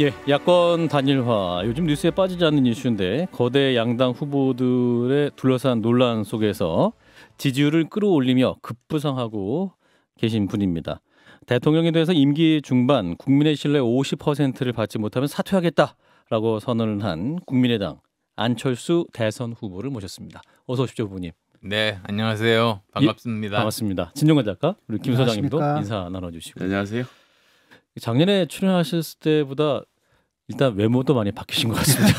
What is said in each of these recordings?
예, 야권 단일화 요즘 뉴스에 빠지지 않는 이슈인데 거대 양당 후보들의 둘러싼 논란 속에서 지지율을 끌어올리며 급부상하고 계신 분입니다. 대통령에 대해서 임기 중반 국민의 신뢰 50%를 받지 못하면 사퇴하겠다라고 선언을 한 국민의당 안철수 대선 후보를 모셨습니다. 어서 오십시오, 후보님. 네, 안녕하세요. 반갑습니다. 반갑습니다. 진정관 작가, 우리 김 소장님도 안녕하십니까? 인사 나눠주시고. 네, 안녕하세요. 작년에 출연하셨을 때보다 일단 외모도 많이 바뀌신 것 같습니다.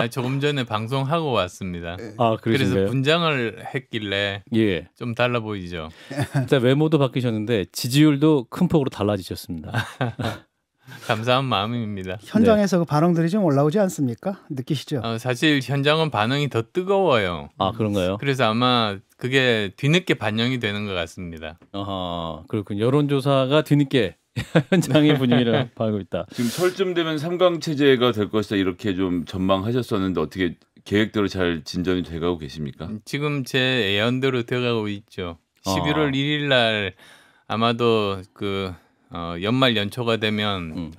조금 전에 방송하고 왔습니다. 아, 그래서 그러신가요? 분장을 했길래 예. 좀 달라 보이죠. 일단 외모도 바뀌셨는데 지지율도 큰 폭으로 달라지셨습니다. 감사한 마음입니다. 현장에서 그 반응들이 좀 올라오지 않습니까? 느끼시죠? 사실 현장은 반응이 더 뜨거워요. 아, 그런가요? 그래서 아마 그게 뒤늦게 반영이 되는 것 같습니다. 아하, 그렇군요. 여론조사가 뒤늦게 현장의 분위기를 봐고 있다. 지금 설쯤 되면 3강 체제가 될 것이다 이렇게 좀 전망하셨었는데 어떻게 계획대로 잘 진전이 돼가고 계십니까? 지금 제 예언대로 돼가고 있죠. 11월 1일 날 아마도 그 연말 연초가 되면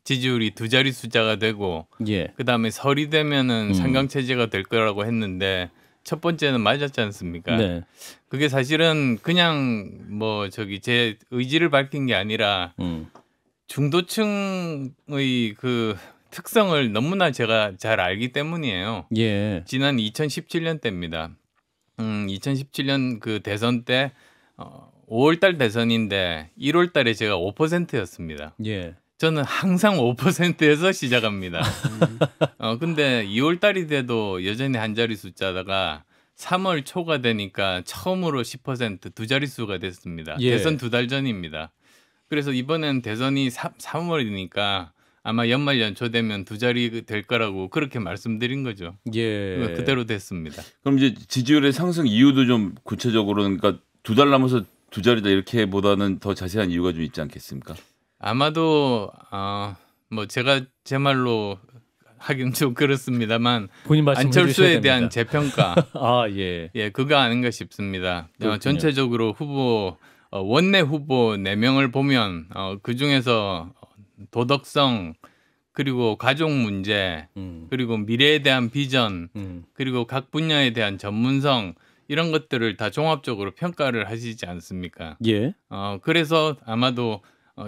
지지율이 두 자리 숫자가 되고 예. 그다음에 설이 되면은 3강 체제가 될 거라고 했는데 첫 번째는 맞았지 않습니까? 네. 그게 사실은 그냥 뭐 제 의지를 밝힌 게 아니라 중도층의 그 특성을 너무나 제가 잘 알기 때문이에요. 예. 지난 2017년 때입니다. 2017년 그 대선 때 5월달 대선인데 1월달에 제가 5%였습니다. 예. 저는 항상 5%에서 시작합니다. 근데 2월달이 돼도 여전히 한 자리 숫자다가 3월 초가 되니까 처음으로 10% 두 자릿수가 됐습니다. 예. 대선 두 달 전입니다. 그래서 이번엔 대선이 3월이니까 아마 연말 연초 되면 두 자리 될 거라고 그렇게 말씀드린 거죠. 예. 그대로 됐습니다. 그럼 이제 지지율의 상승 이유도 좀 구체적으로는 그러니까 두 달 남아서 두 자리다 이렇게보다는 더 자세한 이유가 좀 있지 않겠습니까? 아마도 뭐 제가 제 말로 하긴 좀 그렇습니다만 본인 말씀 안철수에 대한 재평가 아, 예. 예, 그거 아닌가 싶습니다. 그렇군요. 전체적으로 후보 원내 후보 4명을 보면 그 중에서 도덕성 그리고 가족 문제 그리고 미래에 대한 비전 그리고 각 분야에 대한 전문성 이런 것들을 다 종합적으로 평가를 하시지 않습니까? 예. 그래서 아마도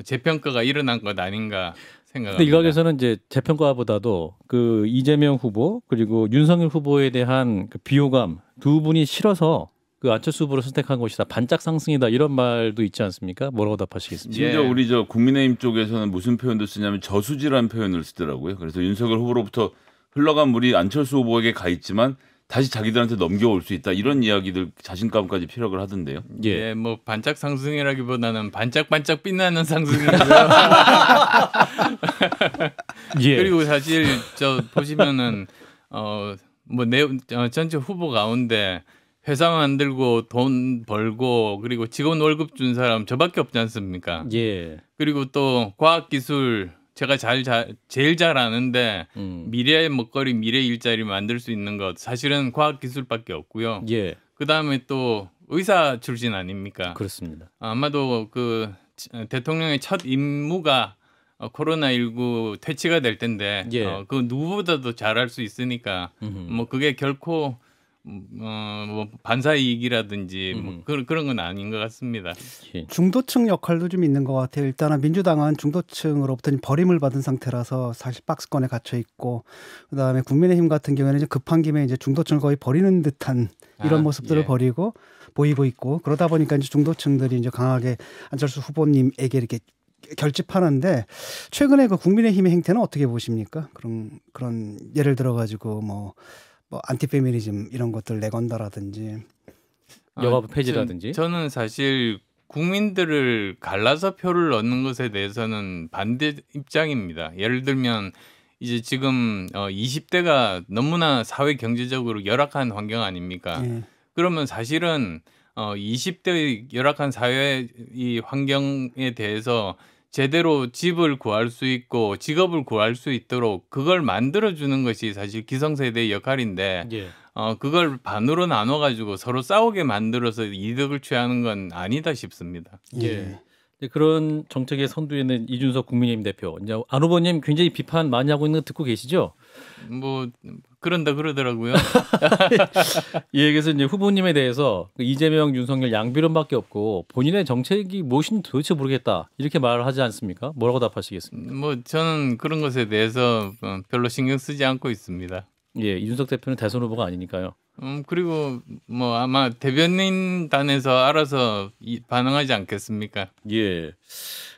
재평가가 일어난 것 아닌가 생각합니다. 근데 일각에서는 이제 재평가보다도 그 이재명 후보 그리고 윤석열 후보에 대한 그 비호감 두 분이 싫어서 그 안철수 후보를 선택한 것이다. 반짝 상승이다. 이런 말도 있지 않습니까? 뭐라고 답하시겠습니까? 심지어 예. 우리 국민의힘 쪽에서는 무슨 표현도 쓰냐면 저수지라는 표현을 쓰더라고요. 그래서 윤석열 후보로부터 흘러간 물이 안철수 후보에게 가 있지만 다시 자기들한테 넘겨올 수 있다. 이런 이야기들 자신감까지 피력을 하던데요. 예, 뭐 반짝 상승이라기보다는 반짝반짝 빛나는 상승이고요. 예. 그리고 사실 저 보시면은 전체 후보 가운데 회사 만들고 돈 벌고 그리고 직원 월급 준 사람 저밖에 없지 않습니까? 예. 그리고 또 과학기술 제가 제일 잘 아는데 미래의 먹거리, 미래 일자리 만들 수 있는 것 사실은 과학기술밖에 없고요. 예. 그 다음에 또 의사 출신 아닙니까? 그렇습니다. 아마도 그 대통령의 첫 임무가 코로나19 퇴치가 될 텐데 예. 그 누구보다도 잘할 수 있으니까 뭐 그게 결코 뭐 반사 이익이라든지 뭐 그런 건 아닌 것 같습니다. 예. 중도층 역할도 좀 있는 것 같아요. 일단은 민주당은 중도층으로부터 버림을 받은 상태라서 사실 박스권에 갇혀 있고, 그다음에 국민의힘 같은 경우에는 이제 급한 김에 이제 중도층을 거의 버리는 듯한 이런 모습들을 예. 보이고 있고, 그러다 보니까 이제 중도층들이 이제 강하게 안철수 후보님에게 이렇게 결집하는데, 최근에 그 국민의힘의 행태는 어떻게 보십니까? 그런 예를 들어 가지고 뭐 안티페미니즘 이런 것들 내건다라든지 여가부 폐지라든지. 저는 사실 국민들을 갈라서 표를 얻는 것에 대해서는 반대 입장입니다. 예를 들면 이제 지금 20대가 너무나 사회 경제적으로 열악한 환경 아닙니까? 예. 그러면 사실은 20대의 열악한 사회 이 환경에 대해서 제대로 집을 구할 수 있고 직업을 구할 수 있도록 그걸 만들어주는 것이 사실 기성세대의 역할인데 예. 그걸 반으로 나눠가지고 서로 싸우게 만들어서 이득을 취하는 건 아니다 싶습니다. 예. 그런 정책의 선두에 있는 이준석 국민의힘 대표, 이제 안 후보님 굉장히 비판 많이 하고 있는 거 듣고 계시죠? 뭐 그런다 그러더라고요. 예, 그래서 이제 후보님에 대해서 이재명, 윤석열 양비론밖에 없고 본인의 정책이 무엇인지 도대체 모르겠다 이렇게 말을 하지 않습니까? 뭐라고 답하시겠습니까? 뭐 저는 그런 것에 대해서 별로 신경 쓰지 않고 있습니다. 예, 이준석 대표는 대선 후보가 아니니까요. 그리고 뭐 아마 대변인단에서 알아서 반응하지 않겠습니까? 예.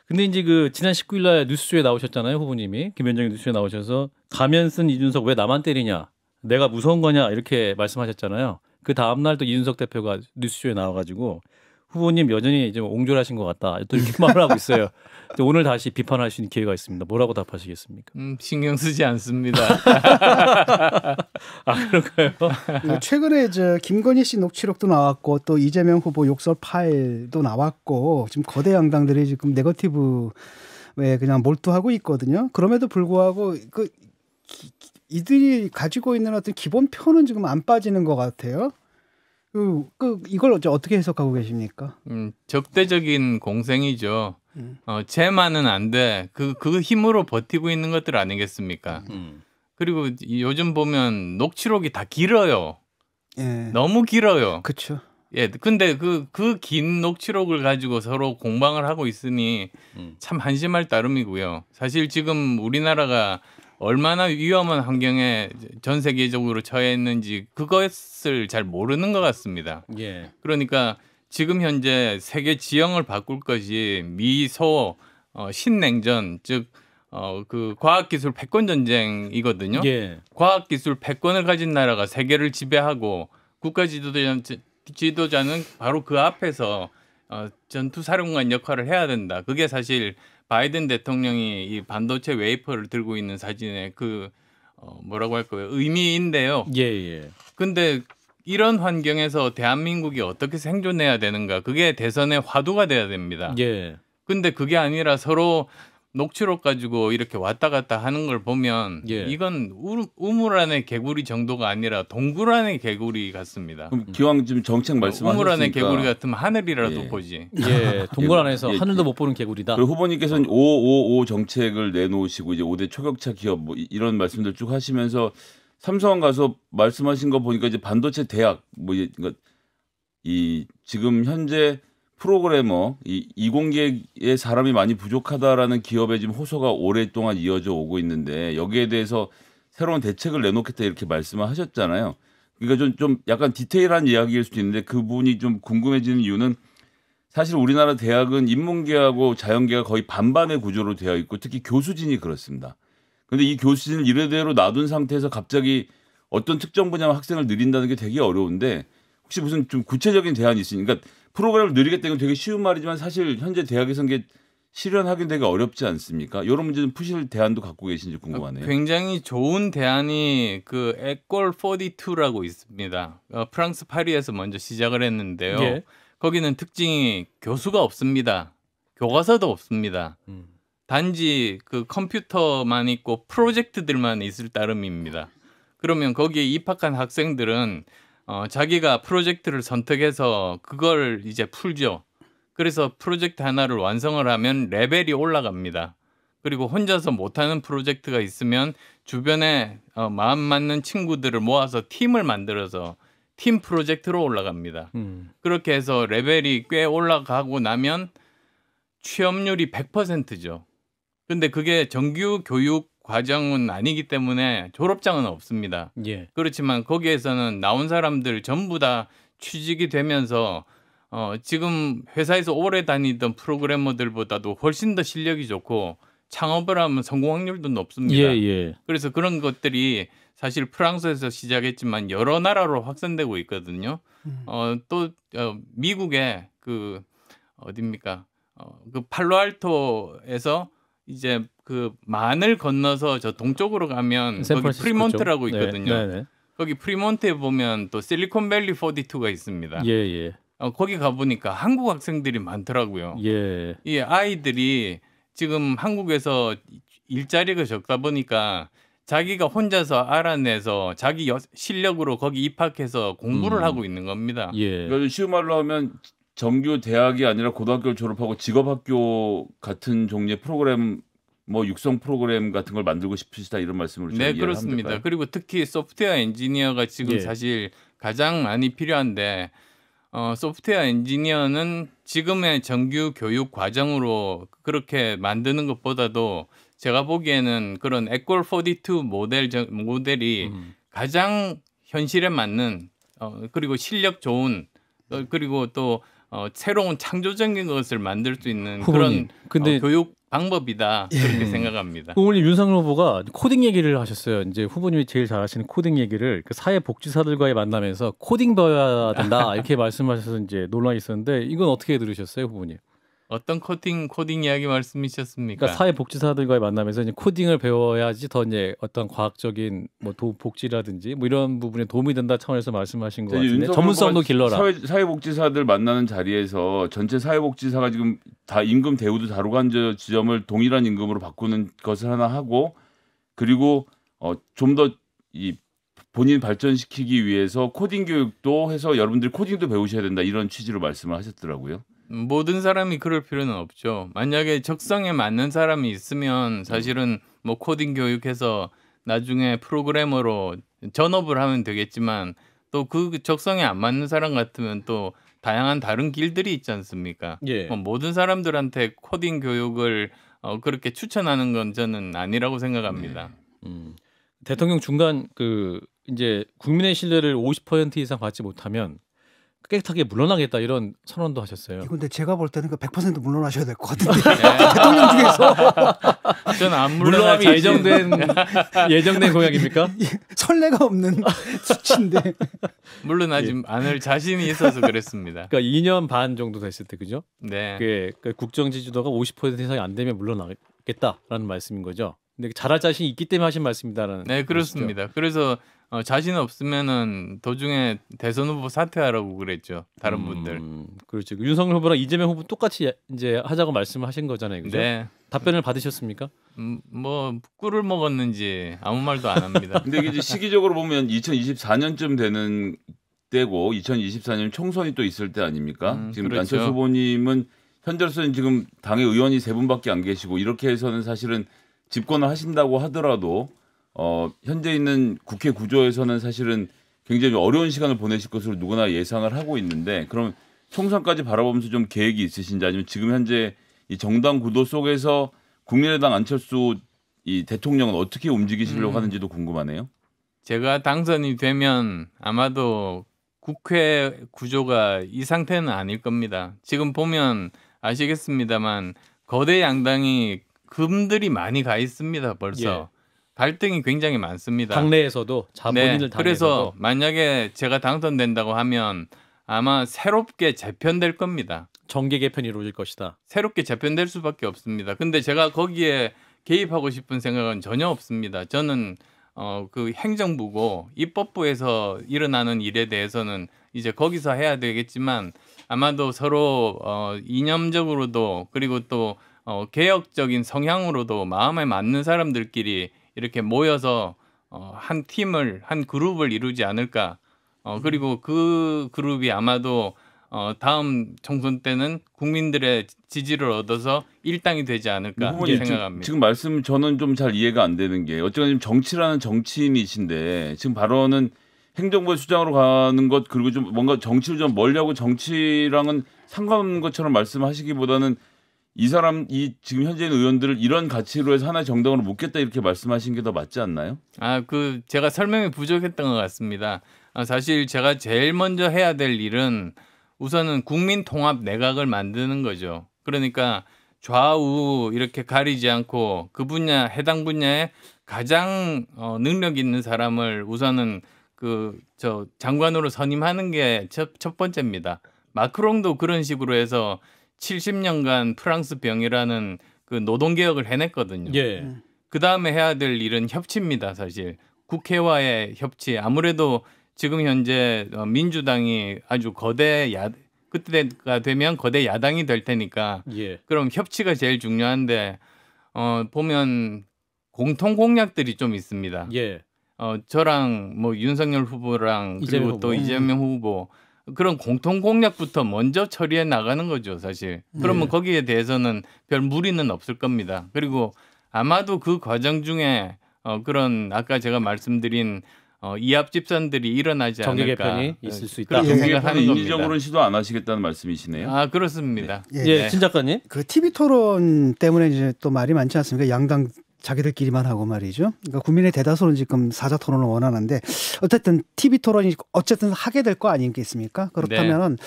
근데 이제 그 지난 19일 날 뉴스쇼에 나오셨잖아요, 후보님이. 김현정의 뉴스쇼에 나오셔서 가면 쓴 이준석 왜 나만 때리냐? 내가 무서운 거냐? 이렇게 말씀하셨잖아요. 그 다음 날 또 이준석 대표가 뉴스쇼에 나와 가지고 후보님 여전히 이제 옹졸하신 것 같다. 또 이렇게 말을 하고 있어요. 오늘 다시 비판할 수 있는 기회가 있습니다. 뭐라고 답하시겠습니까? 신경 쓰지 않습니다. 아, 그런가요? 최근에 저 김건희 씨 녹취록도 나왔고 또 이재명 후보 욕설 파일도 나왔고 지금 거대 양당들이 지금 네거티브에 그냥 몰두하고 있거든요. 그럼에도 불구하고 이들이 가지고 있는 어떤 기본 표는 지금 안 빠지는 것 같아요. 이걸 어떻게 해석하고 계십니까? 적대적인 공생이죠. 쟤만은 안 돼. 그 힘으로 버티고 있는 것들 아니겠습니까? 그리고 요즘 보면 녹취록이 다 길어요. 예. 너무 길어요. 그렇죠. 예, 근데 그 긴 녹취록을 가지고 서로 공방을 하고 있으니 참 한심할 따름이고요. 사실 지금 우리나라가 얼마나 위험한 환경에 전 세계적으로 처해 있는지 그것을 잘 모르는 것 같습니다. 예. 그러니까 지금 현재 세계 지형을 바꿀 것이 미소 신냉전 즉 그 과학기술 패권 전쟁이거든요. 예. 과학기술 패권을 가진 나라가 세계를 지배하고 국가 지도자는 바로 그 앞에서 전투사령관 역할을 해야 된다. 그게 사실 바이든 대통령이 이 반도체 웨이퍼를 들고 있는 사진의 뭐라고 할까요? 의미인데요. 예, 예. 근데 이런 환경에서 대한민국이 어떻게 생존해야 되는가? 그게 대선의 화두가 돼야 됩니다. 예. 근데 그게 아니라 서로 녹취록 가지고 이렇게 왔다 갔다 하는 걸 보면 예. 이건 우물 안의 개구리 정도가 아니라 동굴 안의 개구리 같습니다. 그럼 기왕 지금 정책 말씀하셨으니까 우물 안의 개구리 같으면 하늘이라도 예. 보지. 예. 동굴 안에서 예. 하늘도 못 보는 개구리다. 그리고 후보님께서는 555 정책을 내놓으시고 이제 5대 초격차 기업 뭐 이런 말씀들 쭉 하시면서 삼성 가서 말씀하신 거 보니까 이제 반도체 대학 그러니까 이 지금 현재 프로그래머 이 이공계에 사람이 많이 부족하다라는 기업의 지금 호소가 오랫동안 이어져 오고 있는데 여기에 대해서 새로운 대책을 내놓겠다 이렇게 말씀을 하셨잖아요. 그러니까 좀 약간 디테일한 이야기일 수도 있는데 그 부분이 좀 궁금해지는 이유는 사실 우리나라 대학은 인문계하고 자연계가 거의 반반의 구조로 되어 있고 특히 교수진이 그렇습니다. 그런데 이 교수진을 이래대로 놔둔 상태에서 갑자기 어떤 특정 분야 학생을 늘린다는 게 되게 어려운데 혹시 무슨 좀 구체적인 대안이 있으니까 프로그램을 늘리겠다는 건 되게 쉬운 말이지만 사실 현재 대학에서는 게 실현하기는 되게 어렵지 않습니까? 이런 문제 좀 푸실 대안도 갖고 계신지 궁금하네요. 굉장히 좋은 대안이 그 에꼴 42라고 있습니다. 프랑스 파리에서 먼저 시작을 했는데요. 예. 거기는 특징이 교수가 없습니다. 교과서도 없습니다. 단지 그 컴퓨터만 있고 프로젝트들만 있을 따름입니다. 그러면 거기에 입학한 학생들은 자기가 프로젝트를 선택해서 그걸 이제 풀죠. 그래서 프로젝트 하나를 완성을 하면 레벨이 올라갑니다. 그리고 혼자서 못하는 프로젝트가 있으면 주변에 마음 맞는 친구들을 모아서 팀을 만들어서 팀 프로젝트로 올라갑니다. 그렇게 해서 레벨이 꽤 올라가고 나면 취업률이 100%죠. 근데 그게 정규 교육 과정은 아니기 때문에 졸업장은 없습니다. 예. 그렇지만 거기에서는 나온 사람들 전부 다 취직이 되면서 지금 회사에서 오래 다니던 프로그래머들보다도 훨씬 더 실력이 좋고 창업을 하면 성공 확률도 높습니다. 예, 예. 그래서 그런 것들이 사실 프랑스에서 시작했지만 여러 나라로 확산되고 있거든요. 또 미국의 그 어디입니까? 그 팔로알토에서 이제 그 만을 건너서 저 동쪽으로 가면 거기 프리몬트라고 있거든요. 네, 네. 거기 프리몬트에 보면 또 실리콘밸리 42가 있습니다. 예, 예. 거기 가 보니까 한국 학생들이 많더라고요. 예. 이 아이들이 지금 한국에서 일자리가 적다 보니까 자기가 혼자서 알아내서 자기 실력으로 거기 입학해서 공부를 하고 있는 겁니다. 예. 그러니까 쉬운 말로 하면 정규 대학이 아니라 고등학교를 졸업하고 직업학교 같은 종류의 프로그램 뭐 육성 프로그램 같은 걸 만들고 싶으시다 이런 말씀을 네, 이해를 하면 그렇습니다. 될까요? 그리고 특히 소프트웨어 엔지니어가 지금 예. 사실 가장 많이 필요한데 소프트웨어 엔지니어는 지금의 정규 교육 과정으로 그렇게 만드는 것보다도 제가 보기에는 그런 에꼴 42 모델이 가장 현실에 맞는 그리고 실력 좋은 그리고 또 새로운 창조적인 것을 만들 수 있는 후보님, 그런 근데 교육 방법이다 그렇게 생각합니다. 후보님 윤석열 후보가 코딩 얘기를 하셨어요. 이제 후보님이 제일 잘하시는 코딩 얘기를 그 사회복지사들과의 만남에서 코딩 배워야 된다 이렇게 말씀하셔서 이제 논란이 있었는데 이건 어떻게 들으셨어요, 후보님? 어떤 코딩 이야기 말씀이셨습니까? 그러니까 사회복지사들과의 만남에서 이제 코딩을 배워야지 더 이제 어떤 과학적인 뭐 복지라든지 뭐 이런 부분에 도움이 된다 차원에서 말씀하신 것 같은데 전문성도 길러라. 사회복지사들 만나는 자리에서 전체 사회복지사가 지금 다 임금 대우도 다루고 한 지점을 동일한 임금으로 바꾸는 것을 하나 하고 그리고 좀 더 이 본인 발전시키기 위해서 코딩 교육도 해서 여러분들이 코딩도 배우셔야 된다 이런 취지로 말씀을 하셨더라고요. 모든 사람이 그럴 필요는 없죠. 만약에 적성에 맞는 사람이 있으면 사실은 뭐 코딩 교육해서 나중에 프로그래머로 전업을 하면 되겠지만 또 그 적성에 안 맞는 사람 같으면 또 다양한 다른 길들이 있지 않습니까? 예. 모든 사람들한테 코딩 교육을 그렇게 추천하는 건 저는 아니라고 생각합니다. 대통령 중간 그 이제 국민의 신뢰를 50% 이상 받지 못하면 깨끗하게 물러나겠다 이런 선언도 하셨어요. 근데 제가 볼 때는 100% 물러나셔야 될 것 같은데 네. 대통령 중에서 저는 안 물러남이 물러나지 예정된 공약입니까? 선례가 없는 수치인데 물러나지 않을 자신이 있어서 그랬습니다. 그러니까 2년 반 정도 됐을 때 그죠? 네. 그 국정 지지도가 50% 이상이 안 되면 물러나겠다라는 말씀인 거죠. 근데 잘할 자신이 있기 때문에 하신 말씀이다라는. 네, 그렇습니다. 그래서 자신 없으면은 도중에 대선 후보 사퇴하라고 그랬죠. 다른 분들. 그렇죠. 윤석열 후보랑 이재명 후보 똑같이 이제 하자고 말씀하신 거잖아요. 그죠? 네. 답변을 받으셨습니까? 뭐 꿀을 먹었는지 아무 말도 안 합니다. 근데 이게 이제 시기적으로 보면 2024년쯤 되는 때고 2024년 총선이 또 있을 때 아닙니까? 지금 그렇죠. 안철수 후보님은 현재로서는 지금 당의 의원이 3분밖에 안 계시고 이렇게 해서는 사실은 집권을 하신다고 하더라도 현재 있는 국회 구조에서는 사실은 굉장히 어려운 시간을 보내실 것으로 누구나 예상을 하고 있는데 그럼 총선까지 바라보면서 좀 계획이 있으신지 아니면 지금 현재 이 정당 구도 속에서 국민의당 안철수 이 대통령은 어떻게 움직이시려고 하는지도 궁금하네요. 제가 당선이 되면 아마도 국회 구조가 이 상태는 아닐 겁니다. 지금 보면 아시겠습니다만 거대 양당이 금들이 많이 가 있습니다. 벌써. 예. 갈등이 굉장히 많습니다. 당내에서도 본인들 당내에서도. 그래서 만약에 제가 당선된다고 하면 아마 새롭게 재편될 겁니다. 정계 개편이 이루어질 것이다. 새롭게 재편될 수밖에 없습니다. 근데 제가 거기에 개입하고 싶은 생각은 전혀 없습니다. 저는 그 행정부고 입법부에서 일어나는 일에 대해서는 이제 거기서 해야 되겠지만 아마도 서로 이념적으로도 그리고 또 개혁적인 성향으로도 마음에 맞는 사람들끼리 이렇게 모여서 한 팀을 한 그룹을 이루지 않을까. 그리고 그 그룹이 아마도 다음 총선 때는 국민들의 지지를 얻어서 일당이 되지 않을까 후보님, 생각합니다. 지금 말씀 저는 좀 잘 이해가 안 되는 게 어쨌든 지금 정치라는 정치인이신데 지금 발언은 행정부의 수장으로 가는 것 그리고 좀 뭔가 정치를 좀 멀리하고 정치랑은 상관없는 것처럼 말씀하시기보다는 이 지금 현재 있는 의원들을 이런 가치로 해서 하나의 정당으로 묶겠다 이렇게 말씀하신 게 더 맞지 않나요? 제가 설명이 부족했던 것 같습니다. 사실 제가 제일 먼저 해야 될 일은 우선은 국민 통합 내각을 만드는 거죠. 그러니까 좌우 이렇게 가리지 않고 그 분야 해당 분야에 가장 능력 있는 사람을 우선은 장관으로 선임하는 게 첫 번째입니다. 마크롱도 그런 식으로 해서 70년간 프랑스 병이라는 그 노동개혁을 해냈거든요. 예. 그 다음에 해야 될 일은 협치입니다. 사실 국회와의 협치. 아무래도 지금 현재 민주당이 아주 그때가 되면 거대 야당이 될 테니까 예. 그럼 협치가 제일 중요한데 보면 공통 공약들이 좀 있습니다. 예. 저랑 뭐 윤석열 후보랑 그리고 이재명 또 후보. 이재명 후보 그런 공통 공약부터 먼저 처리해 나가는 거죠, 사실. 그러면 거기에 대해서는 별 무리는 없을 겁니다. 그리고 아마도 그 과정 중에 그런 아까 제가 말씀드린 이합 집산들이 일어나지 정계 않을까. 개편이 있을 수 있다. 그렇게 예. 생각하는 겁니다. 인위적으로는 시도 안 하시겠다는 말씀이시네요. 아, 그렇습니다. 예. 예, 진 작가님. 그 TV 토론 때문에 이제 또 말이 많지 않습니까? 양당 자기들끼리만 하고 말이죠. 그러니까 국민의 대다수는 지금 사자 토론을 원하는데 어쨌든 TV 토론이 어쨌든 하게 될 거 아니겠습니까? 그렇다면은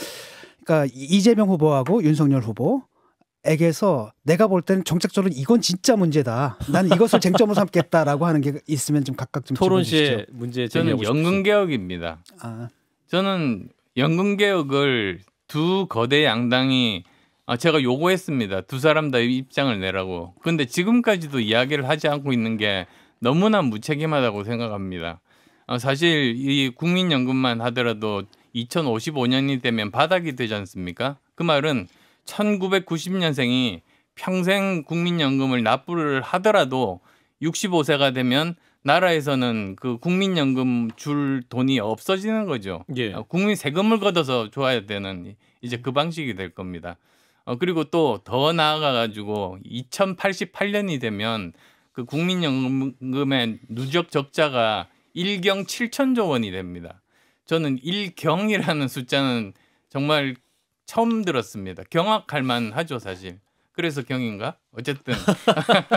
그러니까 이재명 후보하고 윤석열 후보에게서 내가 볼 때는 정책적으로 이건 진짜 문제다. 나는 이것을 쟁점으로 삼겠다라고 하는 게 있으면 좀 각각 좀 토론 짚어주시죠. 시에 문제 저는 제기하고 연금 개혁입니다. 아, 저는 연금 개혁을 두 거대 양당이 제가 요구했습니다. 두 사람 다 입장을 내라고. 그런데 지금까지도 이야기를 하지 않고 있는 게 너무나 무책임하다고 생각합니다. 사실 이 국민연금만 하더라도 2055년이 되면 바닥이 되지 않습니까? 그 말은 1990년생이 평생 국민연금을 납부를 하더라도 65세가 되면 나라에서는 그 국민연금 줄 돈이 없어지는 거죠. 예. 국민 세금을 걷어서 줘야 되는 이제 그 방식이 될 겁니다. 그리고 또 더 나아가 가지고 2088년이 되면 그 국민연금의 누적 적자가 1경 7천조 원이 됩니다. 저는 1경이라는 숫자는 정말 처음 들었습니다. 경악할 만하죠, 사실. 그래서 경인가? 어쨌든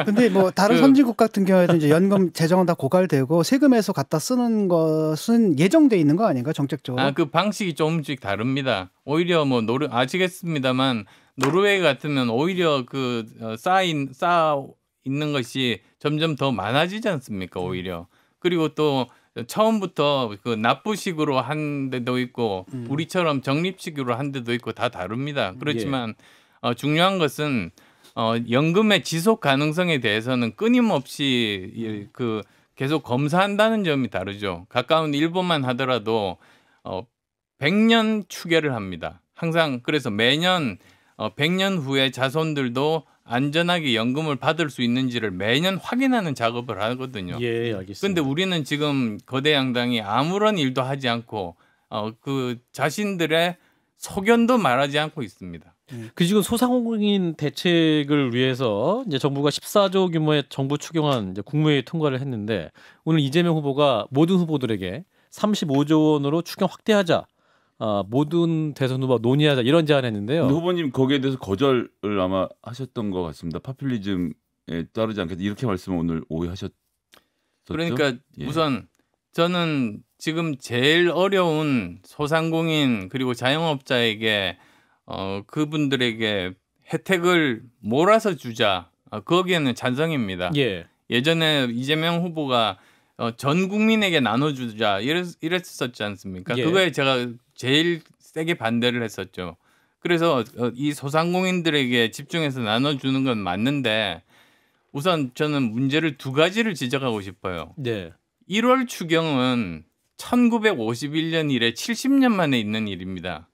근데 뭐 다른 선진국 같은 경우에도 이제 연금 재정은 다 고갈되고 세금에서 갖다 쓰는 것은 예정돼 있는 거 아닌가 정책적으로? 그 방식이 조금씩 다릅니다. 오히려 뭐 아시겠습니다만 노르웨이 같으면 오히려 그 쌓아 있는 것이 점점 더 많아지지 않습니까? 오히려. 그리고 또 처음부터 그 납부식으로 한 데도 있고 우리처럼 적립식으로 한 데도 있고 다 다릅니다. 그렇지만 중요한 것은 연금의 지속 가능성에 대해서는 끊임없이 그 계속 검사한다는 점이 다르죠. 가까운 일본만 하더라도 100년 추계를 합니다. 항상 그래서 매년 100년 후에 자손들도 안전하게 연금을 받을 수 있는지를 매년 확인하는 작업을 하거든요. 예, 알겠습니다. 그런데 우리는 지금 거대 양당이 아무런 일도 하지 않고 그 자신들의 소견도 말하지 않고 있습니다. 그 지금 소상공인 대책을 위해서 이제 정부가 14조 규모의 정부 추경안 이제 국무회의 통과를 했는데 오늘 이재명 후보가 모든 후보들에게 35조 원으로 추경 확대하자. 모든 대선 후보 논의하자 이런 제안했는데요. 근데 후보님 거기에 대해서 거절을 아마 하셨던 것 같습니다. 파퓰리즘에 따르지 않게 이렇게 말씀을 오늘 오해하셨죠? 그러니까 예. 우선 저는 지금 제일 어려운 소상공인 그리고 자영업자에게 그분들에게 혜택을 몰아서 주자. 거기에는 찬성입니다. 예. 예전에 이재명 후보가 전 국민에게 나눠주자 이랬었지 않습니까? 예. 그거에 제가 제일 세게 반대를 했었죠. 그래서 이 소상공인들에게 집중해서 나눠주는 건 맞는데 우선 저는 문제를 두 가지를 지적하고 싶어요. 네. 1월 추경은 1951년 이래 70년 만에 있는 일입니다.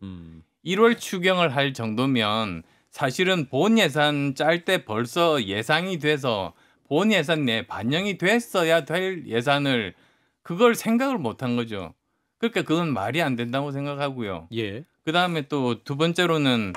1월 추경을 할 정도면 사실은 본 예산 짤 때 벌써 예상이 돼서 본 예산 내에 반영이 됐어야 될 예산을 그걸 생각을 못한 거죠. 그러니까 그건 말이 안 된다고 생각하고요. 예. 그다음에 또 두 번째로는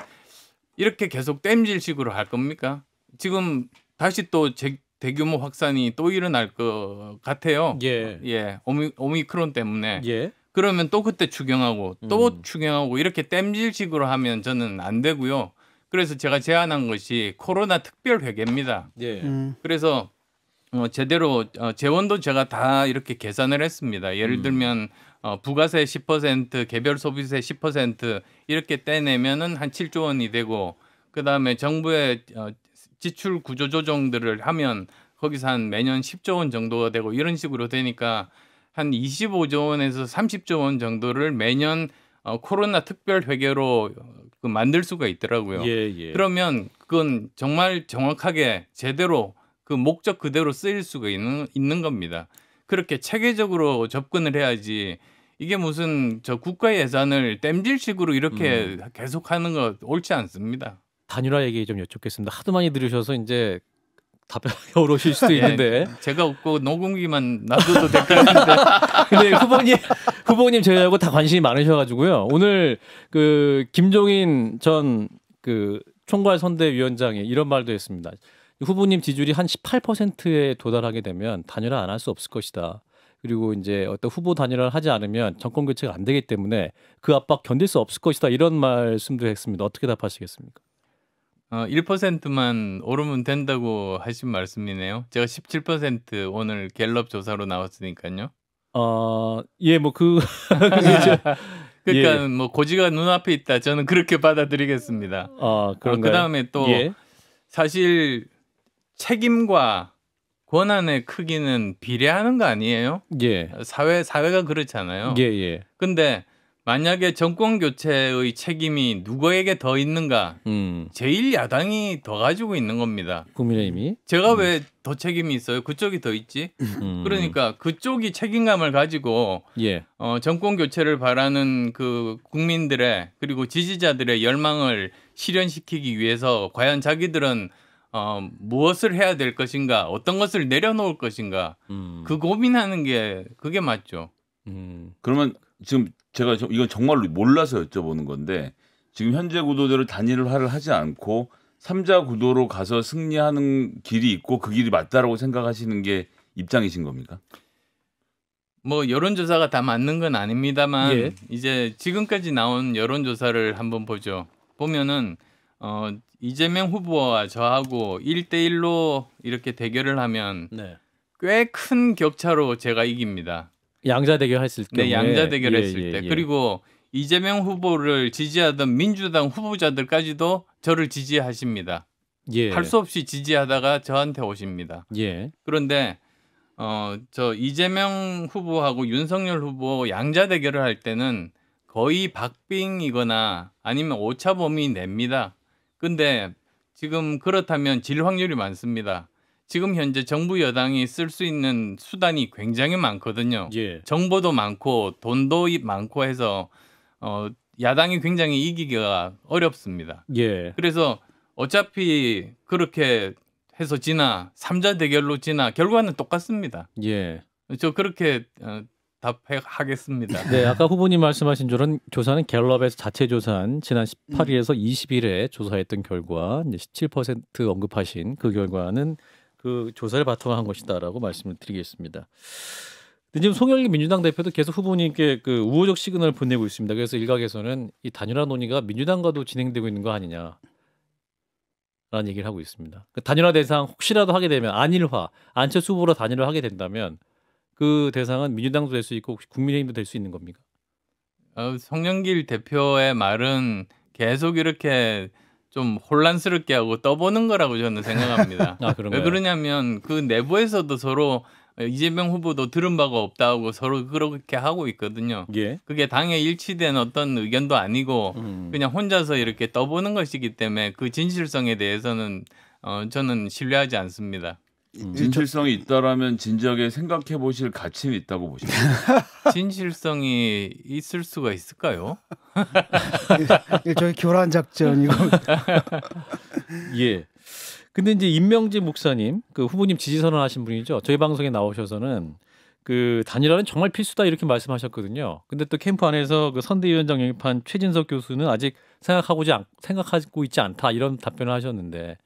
이렇게 계속 땜질식으로 할 겁니까? 지금 다시 또 대규모 확산이 또 일어날 것 같아요. 예. 예, 오미크론 때문에. 예. 그러면 또 그때 추경하고 또 추경하고 이렇게 땜질식으로 하면 저는 안 되고요. 그래서 제가 제안한 것이 코로나 특별 회계입니다. 예. 그래서 제대로 재원도 제가 다 이렇게 계산을 했습니다. 예를 들면 부가세 10%, 개별 소비세 10% 이렇게 떼내면은 한 7조 원이 되고 그다음에 정부의 지출 구조 조정들을 하면 거기서 한 매년 10조 원 정도가 되고 이런 식으로 되니까 한 25조 원에서 30조 원 정도를 매년 코로나 특별 회계로 만들 수가 있더라고요. 예, 예. 그러면 그건 정말 정확하게 제대로 그 목적 그대로 쓰일 수가 있는 겁니다. 그렇게 체계적으로 접근을 해야지 이게 무슨 저 국가 예산을 땜질식으로 이렇게 계속하는 거 옳지 않습니다. 단일화 얘기 좀 여쭙겠습니다. 하도 많이 들으셔서 이제 답변이 어려우실 수도 있는데. 제가 없고 녹음기만 놔둬도 될 것 같은데. 근데 후보님 저희하고 다 관심이 많으셔가지고요. 오늘 그 김종인 전 그 총괄 선대위원장이 이런 말도 했습니다. 후보님 지지율이 한 18%에 도달하게 되면 단일화 안 할 수 없을 것이다. 그리고 이제 어떤 후보 단일화를 하지 않으면 정권 교체가 안 되기 때문에 그 압박 견딜 수 없을 것이다. 이런 말씀도 했습니다. 어떻게 답하시겠습니까? 1%만 오르면 된다고 하신 말씀이네요. 제가 17% 오늘 갤럽 조사로 나왔으니까요. 예, 뭐 그러니까 예. 뭐 고지가 눈앞에 있다. 저는 그렇게 받아들이겠습니다. 그런가요? 그다음에 또 예. 사실 책임과 권한의 크기는 비례하는 거 아니에요? 예. 사회가 그렇잖아요. 예, 예. 근데 만약에 정권 교체의 책임이 누구에게 더 있는가? 제1야당이 더 가지고 있는 겁니다. 국민의힘이. 제가 왜 더 책임이 있어요? 그쪽이 더 있지? 그러니까 그쪽이 책임감을 가지고 예. 정권 교체를 바라는 그 국민들의 그리고 지지자들의 열망을 실현시키기 위해서 과연 자기들은 무엇을 해야 될 것인가? 어떤 것을 내려놓을 것인가? 그 고민하는 게 그게 맞죠. 그러면 지금 제가 이건 정말로 몰라서 여쭤보는 건데 지금 현재 구도대로 단일화를 하지 않고 3자 구도로 가서 승리하는 길이 있고 그 길이 맞다라고 생각하시는 게 입장이신 겁니까? 뭐 여론조사가 다 맞는 건 아닙니다만 예. 이제 지금까지 나온 여론조사를 한번 보죠. 보면은 이재명 후보와 저하고 1대1로 이렇게 대결을 하면 네. 꽤 큰 격차로 제가 이깁니다. 양자 대결 했을 때. 네, 양자 대결했을 때. 그리고 이재명 후보를 지지하던 민주당 후보자들까지도 저를 지지하십니다. 예. 할 수 없이 지지하다가 저한테 오십니다. 예. 그런데 저 이재명 후보하고 윤석열 후보 양자 대결을 할 때는 거의 박빙이거나 아니면 오차 범위 냅니다. 근데 지금 그렇다면 질 확률이 많습니다. 지금 현재 정부 여당이 쓸 수 있는 수단이 굉장히 많거든요. 예. 정보도 많고 돈도 많고 해서 야당이 굉장히 이기기가 어렵습니다. 예. 그래서 어차피 그렇게 해서 지나 3자 대결로 지나 결과는 똑같습니다. 예. 저 그렇게 답하겠습니다. 네, 아까 후보님 말씀하신 조사는 갤럽에서 자체 조사한 지난 18일에서 20일에 조사했던 결과 이제 17% 언급하신 그 결과는 그 조사를 바탕으로 한 것이다라고 말씀을 드리겠습니다. 근데 지금 송영길 민주당 대표도 계속 후보님께 그 우호적 시그널을 보내고 있습니다. 그래서 일각에서는 이 단일화 논의가 민주당과도 진행되고 있는 거 아니냐라는 얘기를 하고 있습니다. 그 단일화 대상 혹시라도 하게 되면 안일화, 안철수 후보로 단일화 하게 된다면 그 대상은 민주당도 될 수 있고 혹시 국민의힘도 될 수 있는 겁니까? 송영길 대표의 말은 계속 이렇게 좀 혼란스럽게 하고 떠보는 거라고 저는 생각합니다. 왜 그러냐면 그 내부에서도 서로 이재명 후보도 들은 바가 없다고 서로 그렇게 하고 있거든요. 예. 그게 당에 일치된 어떤 의견도 아니고 그냥 혼자서 이렇게 떠보는 것이기 때문에 그 진실성에 대해서는 저는 신뢰하지 않습니다. 진실성이 있다라면 진지하게 생각해 보실 가치는 있다고 보십니까? 진실성이 있을 수가 있을까요? 일종의 교란 작전이고. 예. 근데 이제 임명진 목사님, 그 후보님 지지 선언하신 분이죠. 저희 방송에 나오셔서는 그 단일화는 정말 필수다 이렇게 말씀하셨거든요. 근데 또 캠프 안에서 그 선대위원장 영입한 최진석 교수는 아직 생각하고 있지 않다 이런 답변을 하셨는데.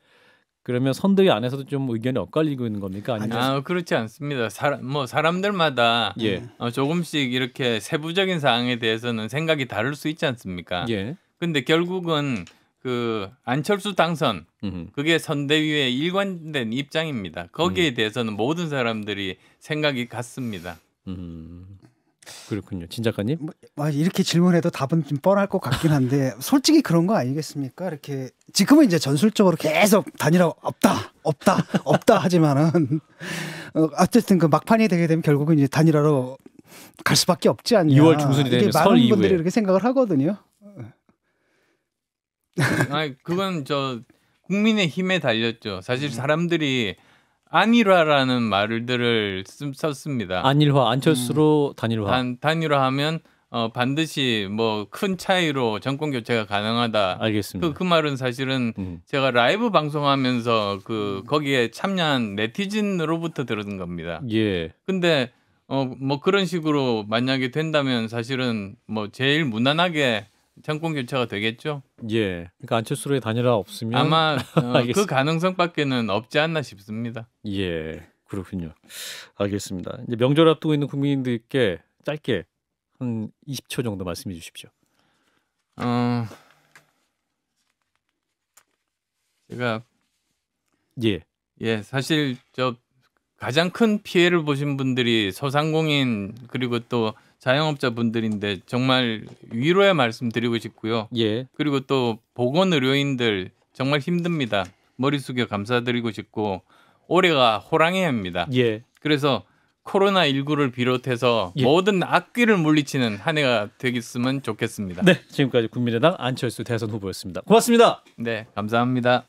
그러면 선대위 안에서도 좀 의견이 엇갈리고 있는 겁니까? 아니면 그렇지 않습니다. 사람들마다 예. 조금씩 이렇게 세부적인 사항에 대해서는 생각이 다를 수 있지 않습니까? 예. 근데 결국은 그 안철수 당선 그게 선대위의 일관된 입장입니다. 거기에 대해서는 모든 사람들이 생각이 같습니다. 그렇군요. 진 작가님? 이렇게 질문해도 답은 좀 뻔할 것 같긴 한데 솔직히 그런 거 아니겠습니까? 이렇게 지금은 이제 전술적으로 계속 단일화 없다 하지만은 어쨌든 그 막판이 되게 되면 결국은 이제 단일화로 갈 수밖에 없지 않냐. 6월 중순이 되면 설 많은 이후에 분들이 이렇게 생각을 하거든요. 그건 국민의 힘에 달렸죠. 사실 사람들이 안일화라는 말들을 썼습니다. 안일화, 안철수로 단일화. 단일화하면 반드시 뭐 큰 차이로 정권 교체가 가능하다. 알겠습니다. 그 말은 사실은 제가 라이브 방송하면서 거기에 참여한 네티즌으로부터 들은 겁니다. 예. 근데 뭐 그런 식으로 만약에 된다면 사실은 뭐 제일 무난하게 정권 교체가 되겠죠. 예. 그러니까 안철수로의 단일화 없으면 아마 그 알겠습니다. 가능성밖에는 없지 않나 싶습니다. 예. 그렇군요. 알겠습니다. 이제 명절 앞두고 있는 국민들께 짧게 한 20초 정도 말씀해 주십시오. 제가 예. 사실 저 가장 큰 피해를 보신 분들이 소상공인 그리고 또 자영업자 분들인데 정말 위로의 말씀 드리고 싶고요. 예. 그리고 또 보건의료인들 정말 힘듭니다. 머리 숙여 감사드리고 싶고 올해가 호랑이 해입니다. 예. 그래서 코로나19를 비롯해서 예. 모든 악귀를 물리치는 한 해가 되겠으면 좋겠습니다. 네. 지금까지 국민의당 안철수 대선 후보였습니다. 고맙습니다. 네, 감사합니다.